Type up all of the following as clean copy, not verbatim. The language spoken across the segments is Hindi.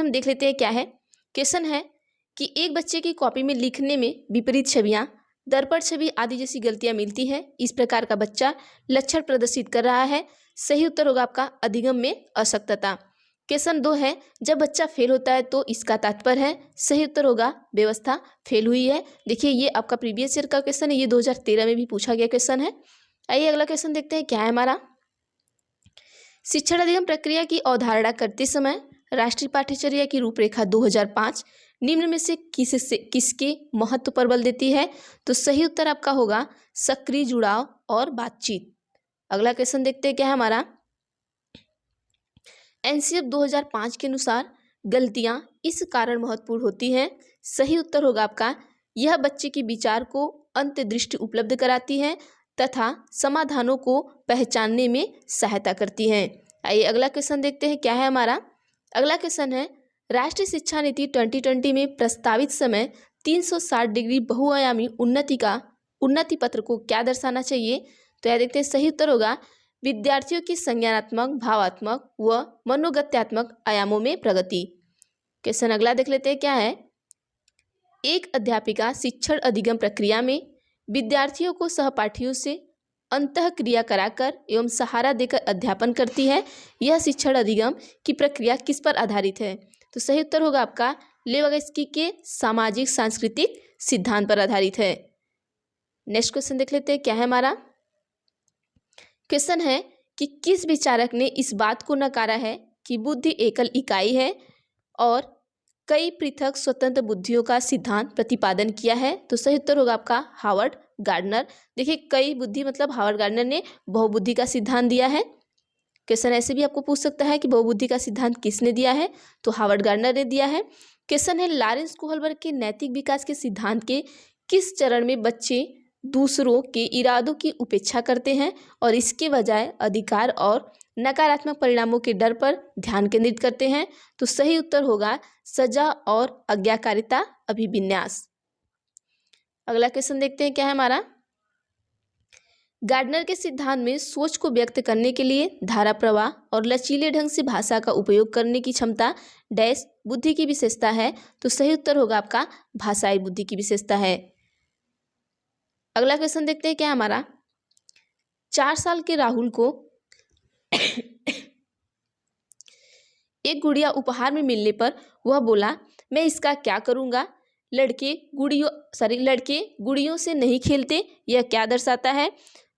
हम देख लेते हैं क्या है। क्वेश्चन है कि एक बच्चे की कॉपी में लिखने में विपरीत छवियां, दर्पण छवि आदि जैसी गलतियां मिलती हैं। इस प्रकार का बच्चा लक्षण प्रदर्शित कर रहा है। सही उत्तर होगा आपका अधिगम में अशक्तता। क्वेश्चन 2 है, जब बच्चा फेल होता है तो इसका तात्पर्य है। सही उत्तर होगा व्यवस्था फेल हुई है। देखिए ये आपका प्रीवियस ईयर का क्वेश्चन है, ये 2013 में भी पूछा गया क्वेश्चन है। आइए अगला क्वेश्चन देखते हैं क्या है हमारा। शिक्षण अधिगम प्रक्रिया की अवधारणा करते समय राष्ट्रीय पाठ्यचर्या की रूपरेखा 2005 निम्न में से किसके महत्व पर बल देती है। तो सही उत्तर आपका होगा सक्रिय जुड़ाव और बातचीत। अगला क्वेश्चन देखते हैं क्या है हमारा। एनसीएफ 2005 के अनुसार गलतियां इस कारण महत्वपूर्ण होती हैं। सही उत्तर होगा आपका यह बच्चे के विचार को अंतर्दृष्टि उपलब्ध कराती है तथा समाधानों को पहचानने में सहायता करती हैं। आइए अगला क्वेश्चन देखते हैं क्या है हमारा। अगला क्वेश्चन है, राष्ट्रीय शिक्षा नीति 2020 में प्रस्तावित समय 360 डिग्री बहुआयामी उन्नति पत्र को क्या दर्शाना चाहिए। तो यह देखते हैं सही उत्तर होगा विद्यार्थियों की संज्ञानात्मक, भावात्मक व मनोगत्यात्मक आयामों में प्रगति। क्वेश्चन अगला देख लेते हैं क्या है। एक अध्यापिका शिक्षण अधिगम प्रक्रिया में विद्यार्थियों को सहपाठियों से अंतःक्रिया कराकर एवं सहारा देकर अध्यापन करती है। यह शिक्षण अधिगम की प्रक्रिया किस पर आधारित है। तो सही उत्तर होगा आपका लेवागस्की के सामाजिक सांस्कृतिक सिद्धांत पर आधारित है। नेक्स्ट क्वेश्चन देख लेते हैं क्या है हमारा। क्वेश्चन है कि किस विचारक ने इस बात को नकारा है कि बुद्धि एकल इकाई है और कई पृथक स्वतंत्र बुद्धियों का सिद्धांत प्रतिपादन किया है। तो सही उत्तर होगा आपका हावर्ड गार्डनर। देखिए कई बुद्धि मतलब हावर्ड गार्डनर ने बहुबुद्धि का सिद्धांत दिया है। क्वेश्चन ऐसे भी आपको पूछ सकता है कि बहुबुद्धि का सिद्धांत किसने दिया है। तो हावर्ड गार्डनर ने दिया है। क्वेश्चन है, लॉरेंस कोहलबर्ग के नैतिक विकास के सिद्धांत के किस चरण में बच्चे दूसरों के इरादों की उपेक्षा करते हैं और इसके बजाय अधिकार और नकारात्मक परिणामों के डर पर ध्यान केंद्रित करते हैं। तो सही उत्तर होगा सजा और आज्ञाकारिता अभिविन्यास। अगला क्वेश्चन देखते हैं क्या है हमारा। गार्डनर के सिद्धांत में सोच को व्यक्त करने के लिए धारा प्रवाह और लचीले ढंग से भाषा का उपयोग करने की क्षमता डैश बुद्धि की विशेषता है। तो सही उत्तर होगा आपका भाषाई बुद्धि की विशेषता है। अगला क्वेश्चन देखते हैं क्या हमारा। 4 साल के राहुल को एक गुड़िया उपहार में मिलने पर वह बोला, मैं इसका क्या करूंगा। लड़के गुड़ियों से नहीं खेलते, यह क्या दर्शाता है।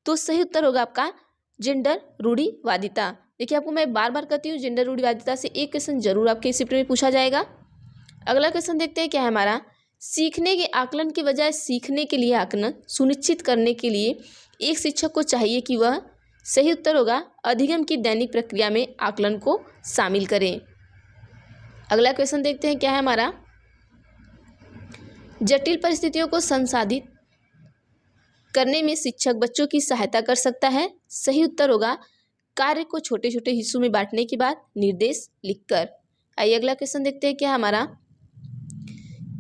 तो सही उत्तर होगा आपका जेंडर रूढ़िवादिता। देखिए आपको मैं बार बार कहती हूँ जेंडर रूढ़िवादिता से एक क्वेश्चन जरूर आपके शिफ्ट में पूछा जाएगा। अगला क्वेश्चन देखते हैं क्या है हमारा। सीखने के आकलन के बजाय सीखने के लिए आकलन सुनिश्चित करने के लिए एक शिक्षक को चाहिए कि वह, सही उत्तर होगा अधिगम की दैनिक प्रक्रिया में आकलन को शामिल करें। अगला क्वेश्चन देखते हैं क्या है हमारा। जटिल परिस्थितियों को संसाधित करने में शिक्षक बच्चों की सहायता कर सकता है। सही उत्तर होगा कार्य को छोटे छोटे हिस्सों में बांटने के बाद निर्देश लिखकर। आइए अगला क्वेश्चन देखते हैं क्या हमारा।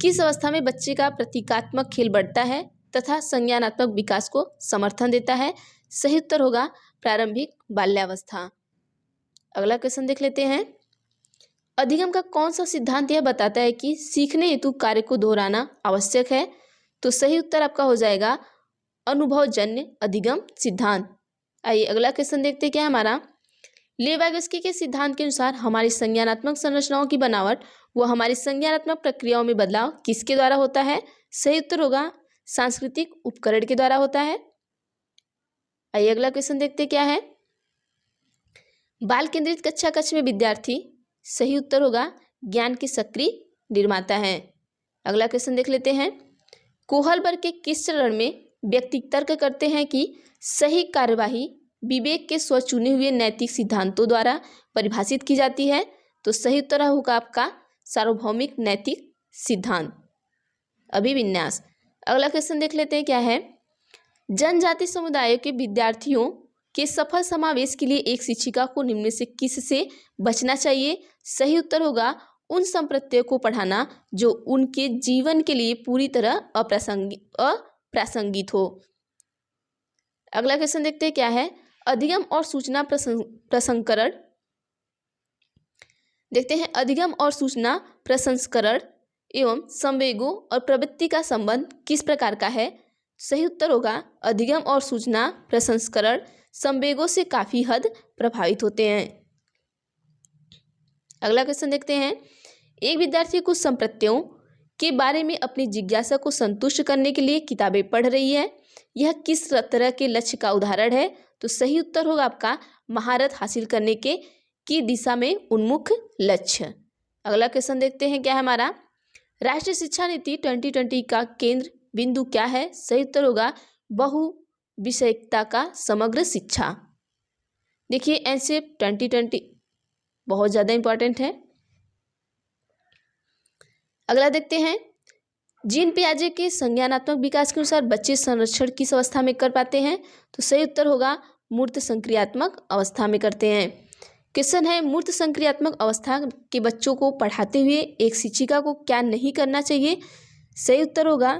किस अवस्था में बच्चे का प्रतीकात्मक खेल बढ़ता है तथा संज्ञानात्मक विकास को समर्थन देता है। सही उत्तर होगा प्रारंभिक बाल्यावस्था। अगला क्वेश्चन देख लेते हैं। अधिगम का कौन सा सिद्धांत यह बताता है कि सीखने हेतु कार्य को दोहराना आवश्यक है। तो सही उत्तर आपका हो जाएगा अनुभवजन्य अधिगम सिद्धांत। आइए अगला क्वेश्चन देखते हैं क्या हमारा। लेवागस्की के सिद्धांत के अनुसार हमारी संज्ञानात्मक संरचनाओं की बनावट व हमारी संज्ञानात्मक प्रक्रियाओं में बदलाव किसके द्वारा होता है। सही उत्तर होगा सांस्कृतिक उपकरण के द्वारा होता है। आइए अगला क्वेश्चन देखते हैं क्या है। बाल केंद्रित कक्षा कक्ष में विद्यार्थी, सही उत्तर होगा ज्ञान के सक्रिय निर्माता है। अगला क्वेश्चन देख लेते हैं। कोहलबर्ग के किस चरण में व्यक्ति तर्क करते हैं कि सही कार्यवाही विवेक के स्वचुने हुए नैतिक सिद्धांतों द्वारा परिभाषित की जाती है। तो सही उत्तर होगा आपका सार्वभौमिक नैतिक सिद्धांत अभिविन्यास। अगला क्वेश्चन देख लेते हैं क्या है। जनजाति समुदायों के विद्यार्थियों के सफल समावेश के लिए एक शिक्षिका को निम्न से किस से बचना चाहिए। सही उत्तर होगा उन संप्रत्ययों को पढ़ाना जो उनके जीवन के लिए पूरी तरह अप्रासंगिक हो। अगला क्वेश्चन देखते हैं क्या है। अधिगम और सूचना प्रसंस्करण देखते हैं अधिगम और सूचना प्रसंस्करण एवं संवेगों और प्रवृत्ति का संबंध किस प्रकार का है। सही उत्तर होगा अधिगम और सूचना प्रसंस्करण संवेगों से काफी हद प्रभावित होते हैं। अगला क्वेश्चन देखते हैं। एक विद्यार्थी कुछ संप्रत्यों के बारे में अपनी जिज्ञासा को संतुष्ट करने के लिए किताबें पढ़ रही है, यह किस तरह के लक्ष्य का उदाहरण है। तो सही उत्तर होगा आपका महारत हासिल करने के की दिशा में उन्मुख लक्ष्य। अगला क्वेश्चन देखते हैं क्या है हमारा। राष्ट्रीय शिक्षा नीति 2020 का केंद्र बिंदु क्या है। सही उत्तर होगा बहु विषयकता का समग्र शिक्षा। देखिए एनसीईआरटी 2020 बहुत ज़्यादा इंपॉर्टेंट है। अगला देखते हैं। जीन पियाजे के संज्ञानात्मक विकास के अनुसार बच्चे संरक्षण किस अवस्था में कर पाते हैं। तो सही उत्तर होगा मूर्त संक्रियात्मक अवस्था में करते हैं। क्वेश्चन है मूर्त संक्रियात्मक अवस्था के बच्चों को पढ़ाते हुए एक शिक्षिका को क्या नहीं करना चाहिए। सही उत्तर होगा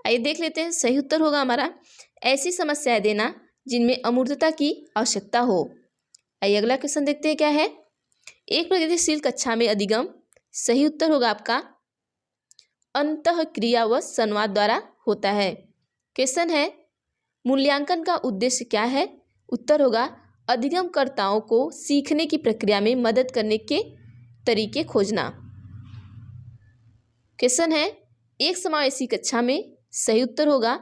आइए देख लेते हैं। सही उत्तर होगा हमारा ऐसी समस्याएं देना जिनमें अमूर्तता की आवश्यकता हो। आइए अगला क्वेश्चन देखते हैं क्या है। एक प्रगतिशील कक्षा में अधिगम सही उत्तर होगा आपका अंतःक्रिया व संवाद द्वारा होता है। क्वेश्चन है मूल्यांकन का उद्देश्य क्या है। उत्तर होगा अधिगमकर्ताओं को सीखने की प्रक्रिया में मदद करने के तरीके खोजना। क्वेश्चन है एक समावेशी कक्षा में सही उत्तर होगा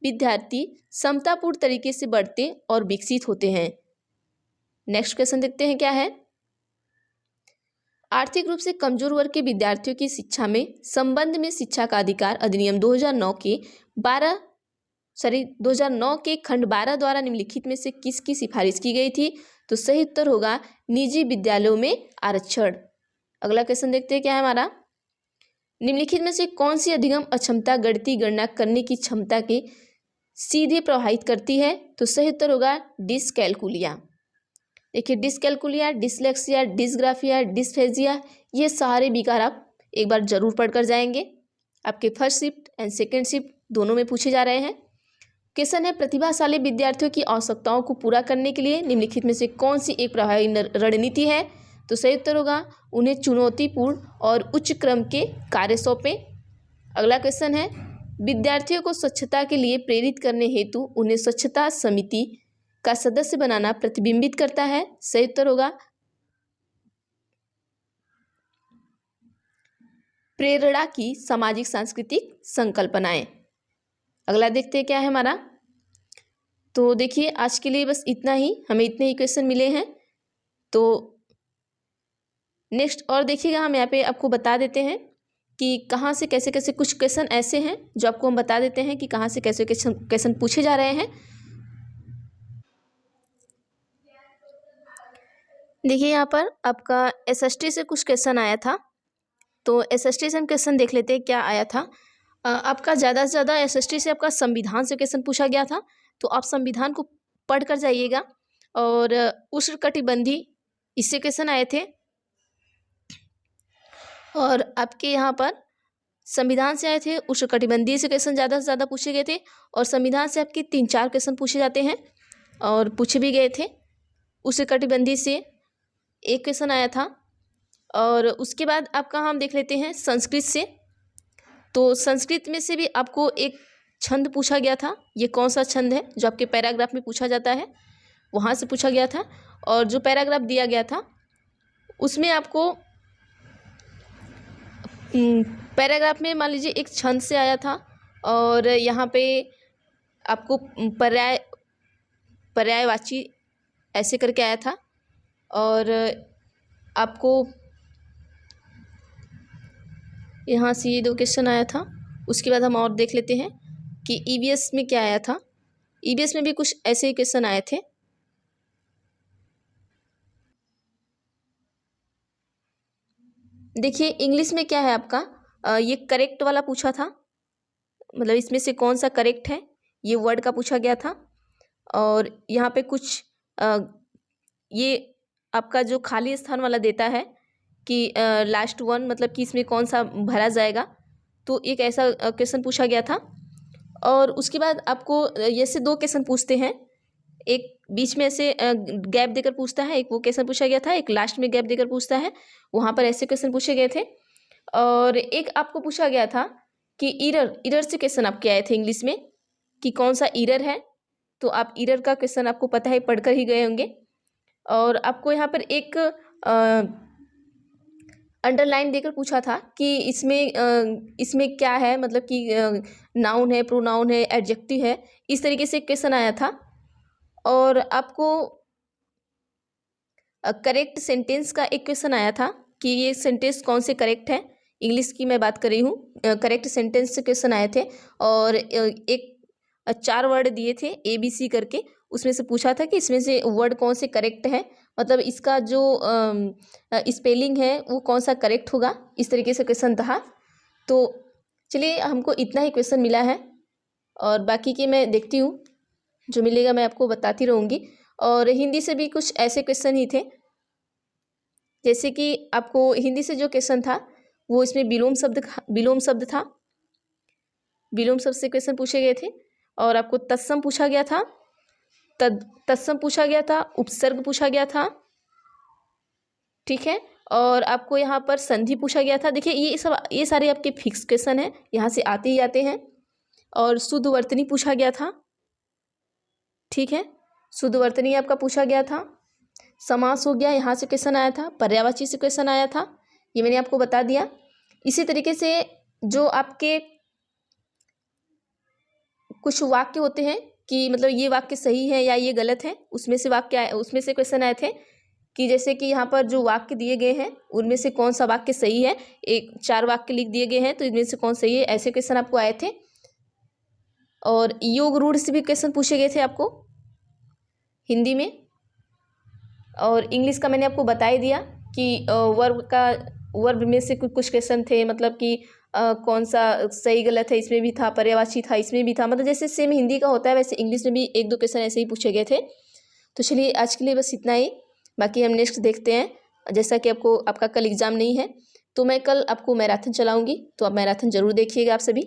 विद्यार्थी समतापूर्ण तरीके से बढ़ते और विकसित होते हैं। नेक्स्ट क्वेश्चन देखते हैं क्या है। आर्थिक रूप से कमजोर वर्ग के विद्यार्थियों की शिक्षा में संबंध में शिक्षा का अधिकार अधिनियम 2009 के खंड 12 द्वारा निम्नलिखित में से किसकी सिफारिश की गई थी। तो सही उत्तर होगा निजी विद्यालयों में आरक्षण। अगला क्वेश्चन देखते हैं क्या है हमारा। निम्नलिखित में से कौन सी अधिगम अक्षमता गणितीय गणना करने की क्षमता के सीधे प्रभावित करती है। तो सही उत्तर होगा डिसकैलकुलिया। देखिए डिसकैलकुलिया, डिसलेक्सिया, डिसग्राफिया, डिस्फेजिया, ये सारे विकार आप एक बार जरूर पढ़कर जाएंगे। आपके first shift and second shift दोनों में पूछे जा रहे हैं। क्वेश्चन है प्रतिभाशाली विद्यार्थियों की आवश्यकताओं को पूरा करने के लिए निम्नलिखित में से कौन सी एक प्रभावी रणनीति है। तो सही उत्तर होगा उन्हें चुनौतीपूर्ण और उच्च क्रम के कार्य सौंपें। अगला क्वेश्चन है विद्यार्थियों को स्वच्छता के लिए प्रेरित करने हेतु उन्हें स्वच्छता समिति का सदस्य बनाना प्रतिबिंबित करता है। सही उत्तर होगा प्रेरणा की सामाजिक सांस्कृतिक संकल्पनाएं। अगला देखते हैं क्या है हमारा। तो देखिए आज के लिए बस इतना ही, हमें इतने ही क्वेश्चन मिले हैं। तो नेक्स्ट और देखिएगा हम यहाँ पे आपको बता देते हैं कि कहाँ से कैसे कैसे कुछ क्वेश्चन ऐसे हैं जो आपको हम बता देते हैं कि कहाँ से कैसे क्वेश्चन पूछे जा रहे हैं। देखिए यहाँ पर आपका एसएसटी से कुछ क्वेश्चन आया था। तो एसएसटी से हम क्वेश्चन देख लेते हैं क्या आया था। आपका ज़्यादा से ज़्यादा एसएसटी से आपका संविधान से क्वेश्चन पूछा गया था। तो आप संविधान को पढ़ कर जाइएगा। और उष्णकटिबंधीय इससे क्वेश्चन आए थे। और आपके यहाँ पर संविधान से आए थे, उष्णकटिबंधीय से क्वेश्चन ज़्यादा से ज़्यादा पूछे गए थे। और संविधान से आपके 3-4 क्वेश्चन पूछे जाते हैं और पूछे भी गए थे। उष्णकटिबंधीय से एक क्वेश्चन आया था। और उसके बाद आपका हम देख लेते हैं संस्कृत से। तो संस्कृत में से भी आपको एक छंद पूछा गया था। ये कौन सा छंद है जो आपके पैराग्राफ में पूछा जाता है, वहाँ से पूछा गया था। और जो पैराग्राफ दिया गया था उसमें आपको पैराग्राफ में मान लीजिए एक छंद से आया था। और यहाँ पे आपको पर्यायवाची ऐसे करके आया था। और आपको यहाँ से ये 2 क्वेश्चन आया था। उसके बाद हम और देख लेते हैं कि ईवीएस में क्या आया था। ईवीएस में भी कुछ ऐसे ही क्वेश्चन आए थे। देखिए इंग्लिश में क्या है आपका ये करेक्ट वाला पूछा था, मतलब इसमें से कौन सा करेक्ट है ये वर्ड का पूछा गया था। और यहाँ पे कुछ ये आपका जो खाली स्थान वाला देता है कि लास्ट वन मतलब कि इसमें कौन सा भरा जाएगा। तो एक ऐसा क्वेश्चन पूछा गया था। और उसके बाद आपको ऐसे 2 क्वेश्चन पूछते हैं, एक बीच में ऐसे गैप देकर पूछता है, एक वो क्वेश्चन पूछा गया था, एक लास्ट में गैप देकर पूछता है, वहाँ पर ऐसे क्वेश्चन पूछे गए थे। और एक आपको पूछा गया था कि ईरर से क्वेश्चन आपके आए थे इंग्लिश में कि कौन सा ईरर है, तो आप ईरर का क्वेश्चन आपको पता है, पढ़कर ही गए होंगे। और आपको यहाँ पर एक अंडरलाइन देकर पूछा था कि इसमें क्या है, मतलब कि नाउन है, प्रोनाउन है, एडजेक्टिव है, इस तरीके से क्वेश्चन आया था। और आपको करेक्ट सेंटेंस का एक क्वेश्चन आया था कि ये सेंटेंस कौन से करेक्ट है, इंग्लिश की मैं बात कर रही हूँ। करेक्ट सेंटेंस से क्वेश्चन आए थे और एक 4 वर्ड दिए थे ABC करके, उसमें से पूछा था कि इसमें से वर्ड कौन से करेक्ट है, मतलब इसका जो स्पेलिंग है वो कौन सा करेक्ट होगा, इस तरीके से क्वेश्चन था। तो चलिए, हमको इतना ही क्वेश्चन मिला है और बाकी के मैं देखती हूँ, जो मिलेगा मैं आपको बताती रहूँगी। और हिंदी से भी कुछ ऐसे क्वेश्चन ही थे, जैसे कि आपको हिंदी से जो क्वेश्चन था वो इसमें विलोम शब्द था, विलोम शब्द से क्वेश्चन पूछे गए थे। और आपको तत्सम पूछा गया था, तत्सम पूछा गया था, उपसर्ग पूछा गया था, ठीक है। और आपको यहाँ पर संधि पूछा गया था। देखिए ये सारे आपके फिक्स क्वेश्चन हैं, यहाँ से आते ही आते हैं। और शुद्ध वर्तनी पूछा गया था, ठीक है, शुद्ध वर्तनी आपका पूछा गया था। समास हो गया, यहाँ से क्वेश्चन आया था। पर्यायवाची से क्वेश्चन आया था, ये मैंने आपको बता दिया। इसी तरीके से जो आपके कुछ वाक्य होते हैं कि मतलब ये वाक्य सही है या ये गलत है, उसमें से क्वेश्चन आए थे कि जैसे कि यहाँ पर जो वाक्य दिए गए हैं उनमें से कौन सा वाक्य सही है, 4 वाक्य लिख दिए गए हैं तो इनमें से कौन सही है, ऐसे क्वेश्चन आपको आए थे। और योग रूढ़ से भी क्वेश्चन पूछे गए थे आपको हिंदी में। और इंग्लिश का मैंने आपको बता ही दिया कि वर्ब में से कुछ क्वेश्चन थे, मतलब कि कौन सा सही गलत है इसमें भी था, पर्यायवाची था इसमें भी था, मतलब जैसे सेम हिंदी का होता है वैसे इंग्लिश में भी 1-2 क्वेश्चन ऐसे ही पूछे गए थे। तो चलिए, आज के लिए बस इतना ही, बाकी हम नेक्स्ट देखते हैं। जैसा कि आपका कल एग्ज़ाम नहीं है तो मैं कल आपको मैराथन चलाऊँगी, तो आप मैराथन ज़रूर देखिएगा आप सभी।